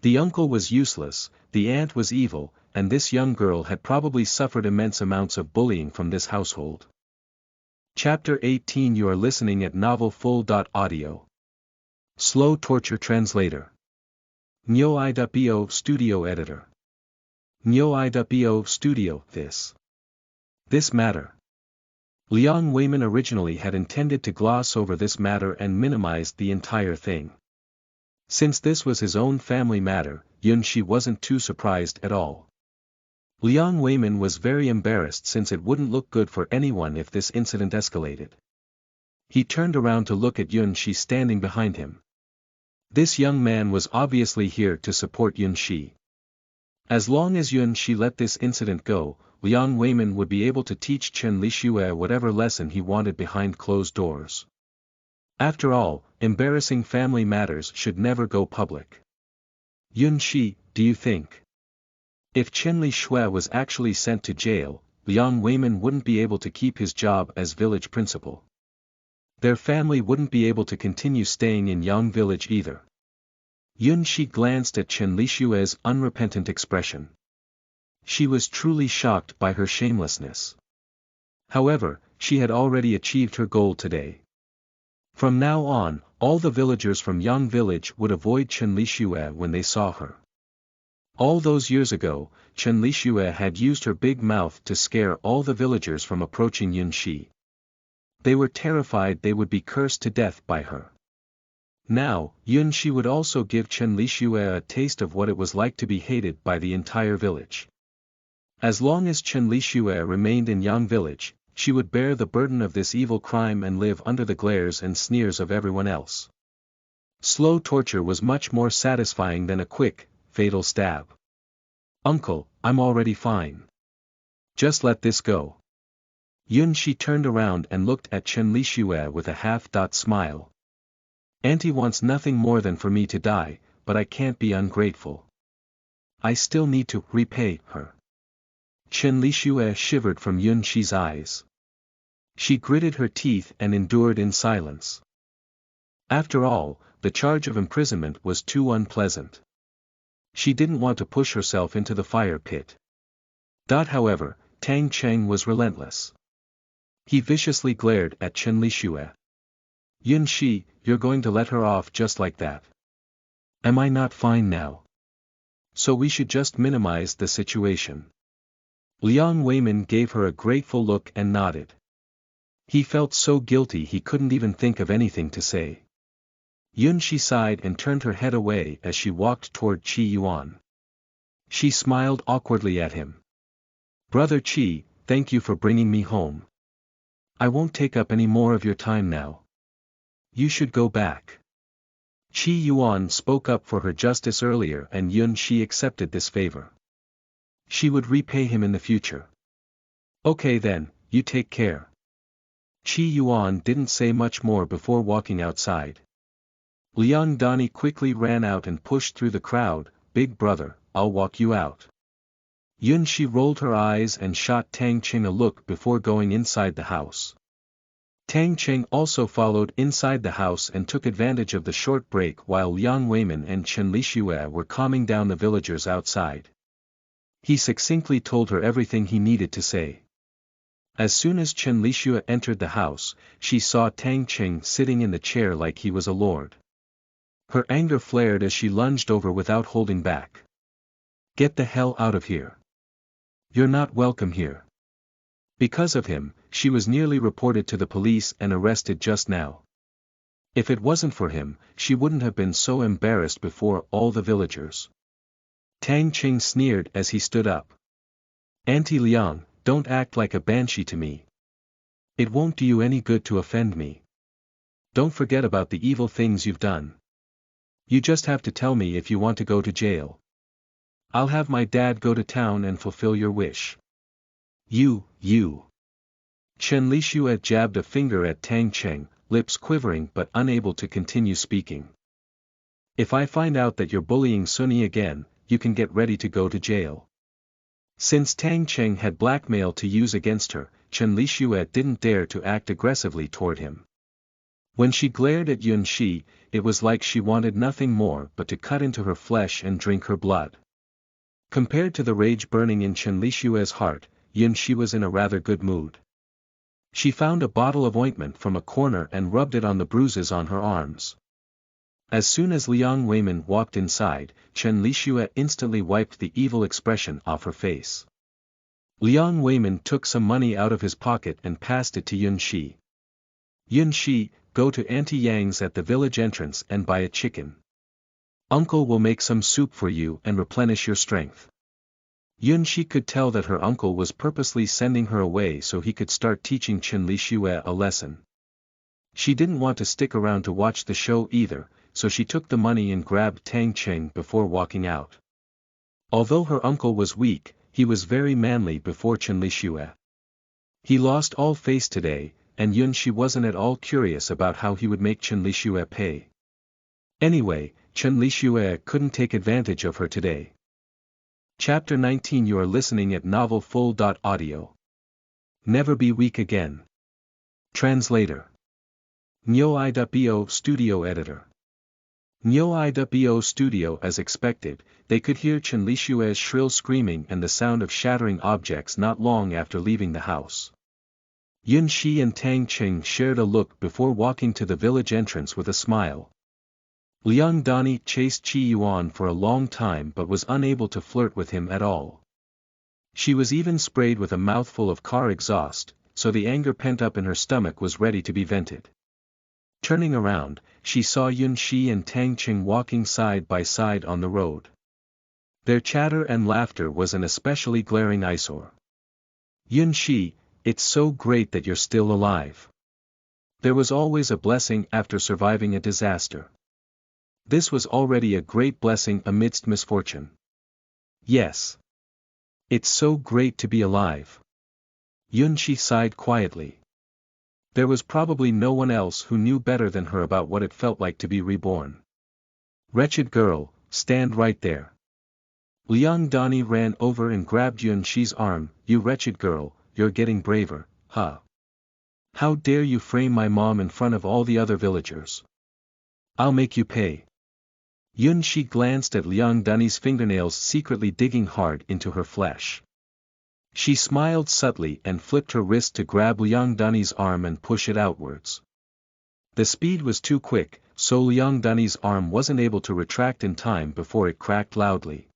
The uncle was useless, the aunt was evil, and this young girl had probably suffered immense amounts of bullying from this household. Chapter 18 You are listening at novelfull.audio. Slow Torture Translator. Nyo.bo Studio Editor. Nyo.bo Studio. This matter. Liang Weiman originally had intended to gloss over this matter and minimized the entire thing. Since this was his own family matter, Yun Shi wasn't too surprised at all. Liang Weiman was very embarrassed since it wouldn't look good for anyone if this incident escalated. He turned around to look at Yun Shi standing behind him. This young man was obviously here to support Yun Shi. As long as Yun Shi let this incident go, Liang Weiman would be able to teach Chen Lishue whatever lesson he wanted behind closed doors. After all, embarrassing family matters should never go public. Yun Shi, do you think? If Chen Lishue was actually sent to jail, Liang Weiman wouldn't be able to keep his job as village principal. Their family wouldn't be able to continue staying in Yang village either. Yun Shi glanced at Chen Lishue's unrepentant expression. She was truly shocked by her shamelessness. However, she had already achieved her goal today. From now on, all the villagers from Yang Village would avoid Chen Lixue when they saw her. All those years ago, Chen Lixue had used her big mouth to scare all the villagers from approaching Yunxi. They were terrified they would be cursed to death by her. Now, Yunxi would also give Chen Lixue a taste of what it was like to be hated by the entire village. As long as Chen Lixue remained in Yang Village, she would bear the burden of this evil crime and live under the glares and sneers of everyone else. Slow torture was much more satisfying than a quick, fatal stab. "Uncle, I'm already fine. Just let this go." Yunxi turned around and looked at Chen Lixue with a half-dot smile. "Auntie wants nothing more than for me to die, but I can't be ungrateful. I still need to repay her." Chen Lixue shivered from Yunxi's eyes. She gritted her teeth and endured in silence. After all, the charge of imprisonment was too unpleasant. She didn't want to push herself into the fire pit. However, Tang Cheng was relentless. He viciously glared at Chen Lixue. "Yunxi, you're going to let her off just like that? Am I not fine now? So we should just minimize the situation." Liang Weimin gave her a grateful look and nodded. He felt so guilty he couldn't even think of anything to say. Yunxi sighed and turned her head away as she walked toward Qi Yuan. She smiled awkwardly at him. "Brother Qi, thank you for bringing me home. I won't take up any more of your time now. You should go back." Qi Yuan spoke up for her justice earlier and Yunxi accepted this favor. She would repay him in the future. "Okay then, you take care." Qi Yuan didn't say much more before walking outside. Liang Dani quickly ran out and pushed through the crowd. "Big brother, I'll walk you out." Yunxi rolled her eyes and shot Tang Cheng a look before going inside the house. Tang Cheng also followed inside the house and took advantage of the short break while Liang Weimin and Chen Lixue were calming down the villagers outside. He succinctly told her everything he needed to say. As soon as Chen Lixue entered the house, she saw Tang Cheng sitting in the chair like he was a lord. Her anger flared as she lunged over without holding back. "Get the hell out of here. You're not welcome here." Because of him, she was nearly reported to the police and arrested just now. If it wasn't for him, she wouldn't have been so embarrassed before all the villagers. Tang Cheng sneered as he stood up. "Auntie Liang, don't act like a banshee to me. It won't do you any good to offend me. Don't forget about the evil things you've done. You just have to tell me if you want to go to jail. I'll have my dad go to town and fulfill your wish." You. Chen Lixue jabbed a finger at Tang Cheng, lips quivering but unable to continue speaking. "If I find out that you're bullying Sunny again, you can get ready to go to jail." Since Tang Cheng had blackmail to use against her, Chen Lixue didn't dare to act aggressively toward him. When she glared at Yunxi, it was like she wanted nothing more but to cut into her flesh and drink her blood. Compared to the rage burning in Chen Lixue's heart, Yunxi was in a rather good mood. She found a bottle of ointment from a corner and rubbed it on the bruises on her arms. As soon as Liang Weimin walked inside, Chen Lixue instantly wiped the evil expression off her face. Liang Weimin took some money out of his pocket and passed it to Yunxi. "Yunxi, go to Auntie Yang's at the village entrance and buy a chicken. Uncle will make some soup for you and replenish your strength." Yunxi could tell that her uncle was purposely sending her away so he could start teaching Chen Lixue a lesson. She didn't want to stick around to watch the show either, so she took the money and grabbed Tang Cheng before walking out. Although her uncle was weak, he was very manly before Chen Lixue. He lost all face today, and Yunxi wasn't at all curious about how he would make Chen Lixue pay. Anyway, Chen Lixue couldn't take advantage of her today. Chapter 19. You are listening at novelfull.audio. Never be weak again. Translator. Nyo.bo Studio Editor. Nyo.bo Studio. As expected, they could hear Chen Lixue's shrill screaming and the sound of shattering objects not long after leaving the house. Yun Shi and Tang Qing shared a look before walking to the village entrance with a smile. Liang Dani chased Qi Yuan for a long time but was unable to flirt with him at all. She was even sprayed with a mouthful of car exhaust, so the anger pent up in her stomach was ready to be vented. Turning around, she saw Yun Shi and Tang Qing walking side by side on the road. Their chatter and laughter was an especially glaring eyesore. Yun Shi, it's so great that you're still alive. There was always a blessing after surviving a disaster. This was already a great blessing amidst misfortune. Yes. It's so great to be alive. Yun Shi sighed quietly. There was probably no one else who knew better than her about what it felt like to be reborn. Wretched girl, stand right there. Liang Dani ran over and grabbed Yun Shi's arm. You wretched girl, you're getting braver, huh? How dare you frame my mom in front of all the other villagers? I'll make you pay. Yun Shi glanced at Liang Dani's fingernails secretly digging hard into her flesh. She smiled subtly and flipped her wrist to grab Liang Dani's arm and push it outwards. The speed was too quick, so Liang Dani's arm wasn't able to retract in time before it cracked loudly.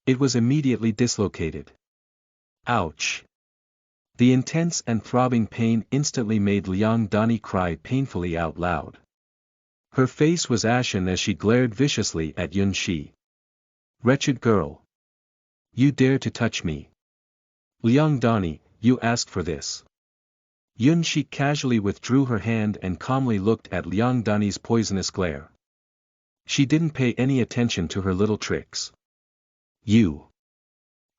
It was immediately dislocated. Ouch! The intense and throbbing pain instantly made Liang Dani cry painfully out loud. Her face was ashen as she glared viciously at Yun Shi. Wretched girl! You dare to touch me! Liang Dani, you asked for this. Yun Shi casually withdrew her hand and calmly looked at Liang Dani's poisonous glare. She didn't pay any attention to her little tricks. You!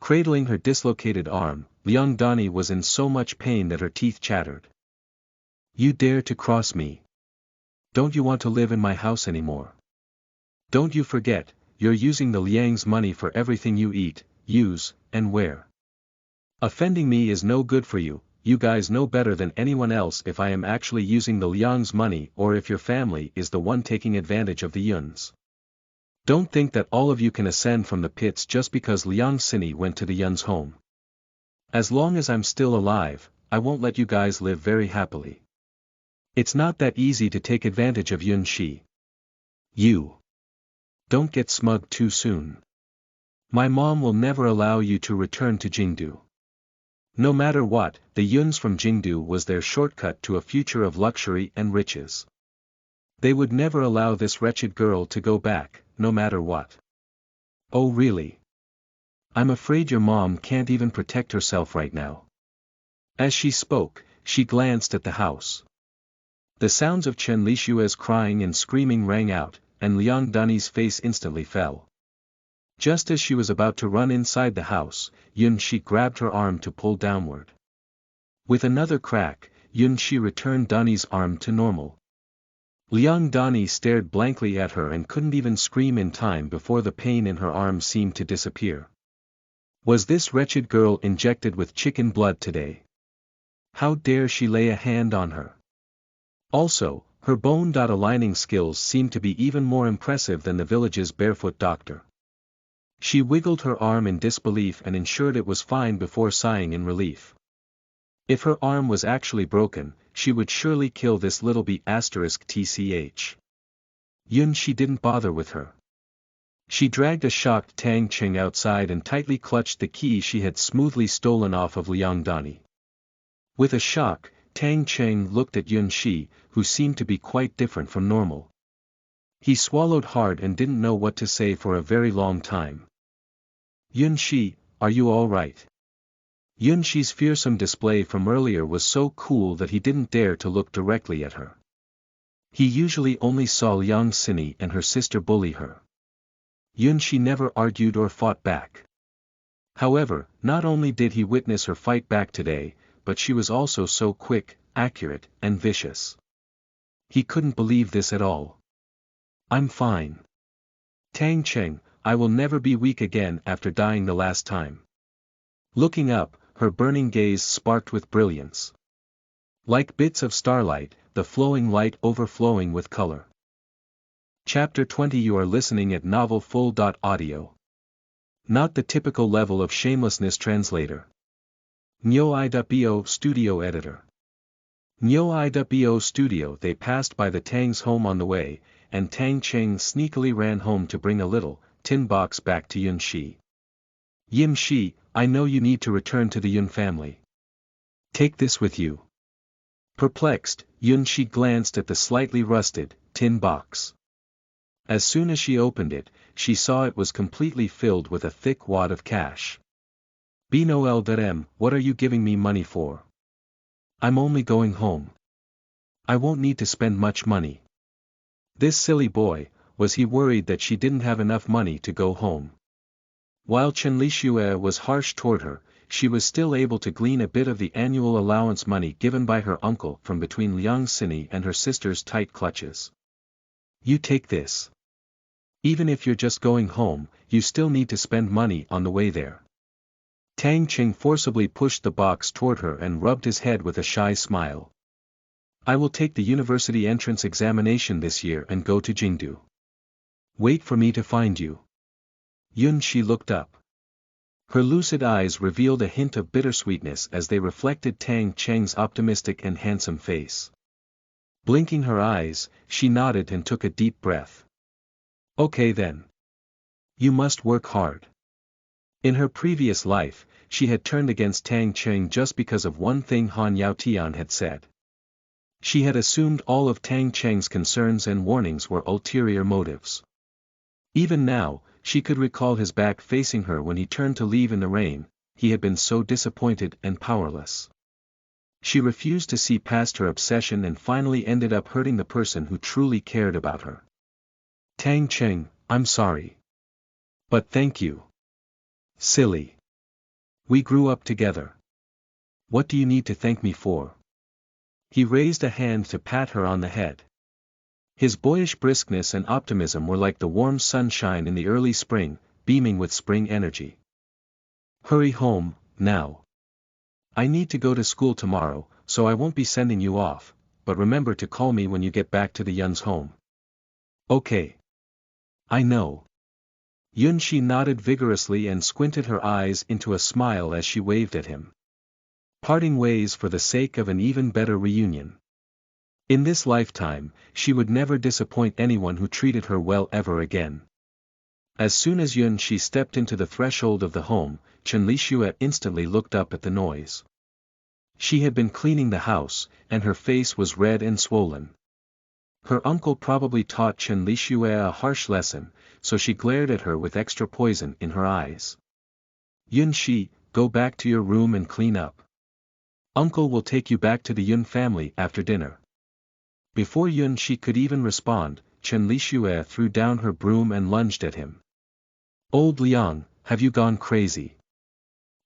Cradling her dislocated arm, Liang Dani was in so much pain that her teeth chattered. You dare to cross me! Don't you want to live in my house anymore? Don't you forget, you're using the Liang's money for everything you eat, use, and wear. Offending me is no good for you. You guys know better than anyone else if I am actually using the Liang's money or if your family is the one taking advantage of the Yuns. Don't think that all of you can ascend from the pits just because Liang Sini went to the Yun's home. As long as I'm still alive, I won't let you guys live very happily. It's not that easy to take advantage of Yun Shi. You. Don't get smug too soon. My mom will never allow you to return to Jingdu. No matter what, the Yuns from Jingdu was their shortcut to a future of luxury and riches. They would never allow this wretched girl to go back, no matter what. Oh really? I'm afraid your mom can't even protect herself right now. As she spoke, she glanced at the house. The sounds of Chen Lishue's crying and screaming rang out, and Liang Dani's face instantly fell. Just as she was about to run inside the house, Yun Shi grabbed her arm to pull downward. With another crack, Yun Shi returned Dani's arm to normal. Liang Dani stared blankly at her and couldn't even scream in time before the pain in her arm seemed to disappear. Was this wretched girl injected with chicken blood today? How dare she lay a hand on her? Also, her bone-aligning skills seemed to be even more impressive than the village's barefoot doctor. She wiggled her arm in disbelief and ensured it was fine before sighing in relief. If her arm was actually broken, she would surely kill this little B***tch. Yun Shi didn't bother with her. She dragged a shocked Tang Qing outside and tightly clutched the key she had smoothly stolen off of Liang Dani. With a shock, Tang Qing looked at Yun Shi, who seemed to be quite different from normal. He swallowed hard and didn't know what to say for a very long time. Yun Shi, are you all right? Yun Shi's fearsome display from earlier was so cool that he didn't dare to look directly at her. He usually only saw Liang Sini and her sister bully her. Yun Shi never argued or fought back. However, not only did he witness her fight back today, but she was also so quick, accurate, and vicious. He couldn't believe this at all. I'm fine. Tang Qing, I will never be weak again after dying the last time. Looking up, her burning gaze sparked with brilliance. Like bits of starlight, the flowing light overflowing with color. Chapter 20. You are listening at novelfull.audio. Not the typical level of shamelessness translator. Nyo I.bo Studio Editor. Nyo Iwo studio. They passed by the Tang's home on the way, and Tang Cheng sneakily ran home to bring a little, tin box back to Yun Shi. Yim Shi, I know you need to return to the Yun family. Take this with you. Perplexed, Yun Shi glanced at the slightly rusted, tin box. As soon as she opened it, she saw it was completely filled with a thick wad of cash. Bino Dirham, what are you giving me money for? I'm only going home. I won't need to spend much money. This silly boy, was he worried that she didn't have enough money to go home? While Chen Lixue was harsh toward her, she was still able to glean a bit of the annual allowance money given by her uncle from between Liang Xini and her sister's tight clutches. You take this. Even if you're just going home, you still need to spend money on the way there. Tang Cheng forcibly pushed the box toward her and rubbed his head with a shy smile. I will take the university entrance examination this year and go to Jingdu. Wait for me to find you. Yun Shi looked up. Her lucid eyes revealed a hint of bittersweetness as they reflected Tang Cheng's optimistic and handsome face. Blinking her eyes, she nodded and took a deep breath. Okay then. You must work hard. In her previous life, she had turned against Tang Cheng just because of one thing Han Yaotian had said. She had assumed all of Tang Cheng's concerns and warnings were ulterior motives. Even now, she could recall his back facing her when he turned to leave in the rain. He had been so disappointed and powerless. She refused to see past her obsession and finally ended up hurting the person who truly cared about her. Tang Cheng, I'm sorry. But thank you. Silly. We grew up together. What do you need to thank me for? He raised a hand to pat her on the head. His boyish briskness and optimism were like the warm sunshine in the early spring, beaming with spring energy. Hurry home, now. I need to go to school tomorrow, so I won't be sending you off, but remember to call me when you get back to the Yun's home. Okay. I know. Yun Shi nodded vigorously and squinted her eyes into a smile as she waved at him. Parting ways for the sake of an even better reunion. In this lifetime, she would never disappoint anyone who treated her well ever again. As soon as Yun Shi stepped into the threshold of the home, Chen Lixue instantly looked up at the noise. She had been cleaning the house, and her face was red and swollen. Her uncle probably taught Chen Lixue a harsh lesson, so she glared at her with extra poison in her eyes. Yun Shi, go back to your room and clean up. Uncle will take you back to the Yun family after dinner. Before Yun Shi could even respond, Chen Lixue threw down her broom and lunged at him. Old Liang, have you gone crazy?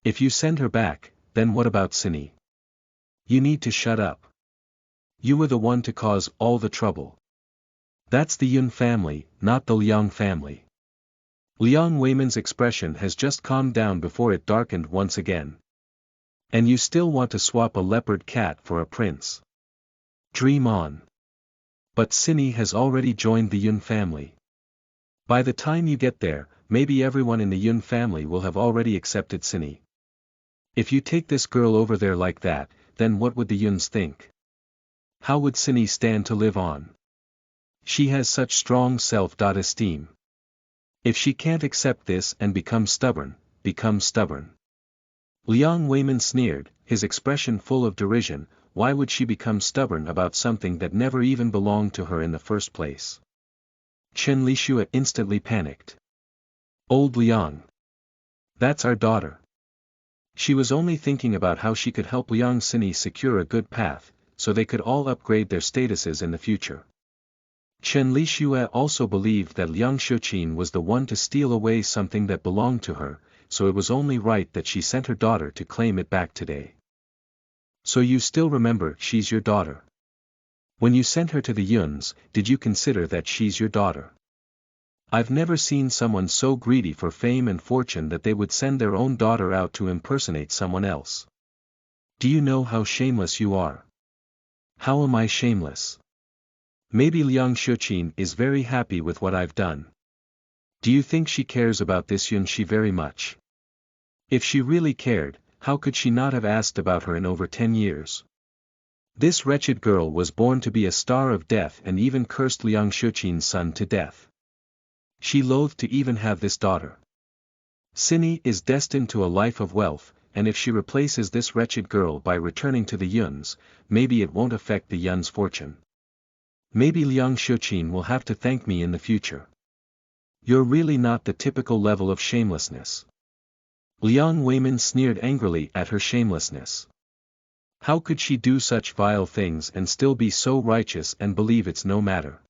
If you send her back, then what about Xini? You need to shut up. You were the one to cause all the trouble. That's the Yun family, not the Liang family. Liang Weiman's expression has just calmed down before it darkened once again. And you still want to swap a leopard cat for a prince. Dream on. But Xini has already joined the Yun family. By the time you get there, maybe everyone in the Yun family will have already accepted Xini. If you take this girl over there like that, then what would the Yuns think? How would Xini stand to live on? She has such strong self-esteem. If she can't accept this and become stubborn. Liang Weiman sneered, his expression full of derision. Why would she become stubborn about something that never even belonged to her in the first place? Chen Lixue instantly panicked. Old Liang. That's our daughter. She was only thinking about how she could help Liang Xini secure a good path, so they could all upgrade their statuses in the future. Chen Lixue also believed that Liang Shuqin was the one to steal away something that belonged to her, so it was only right that she sent her daughter to claim it back today. So you still remember she's your daughter? When you sent her to the Yuns, did you consider that she's your daughter? I've never seen someone so greedy for fame and fortune that they would send their own daughter out to impersonate someone else. Do you know how shameless you are? How am I shameless? Maybe Liang Shuqin is very happy with what I've done. Do you think she cares about this Yun Shi very much? If she really cared, how could she not have asked about her in over 10 years? This wretched girl was born to be a star of death and even cursed Liang Shuqin's son to death. She loathed to even have this daughter. Sini is destined to a life of wealth, and if she replaces this wretched girl by returning to the Yuns, maybe it won't affect the Yuns' fortune. Maybe Liang Shuqin will have to thank me in the future. You're really not the typical level of shamelessness. Liang Weimin sneered angrily at her shamelessness. How could she do such vile things and still be so righteous and believe it's no matter?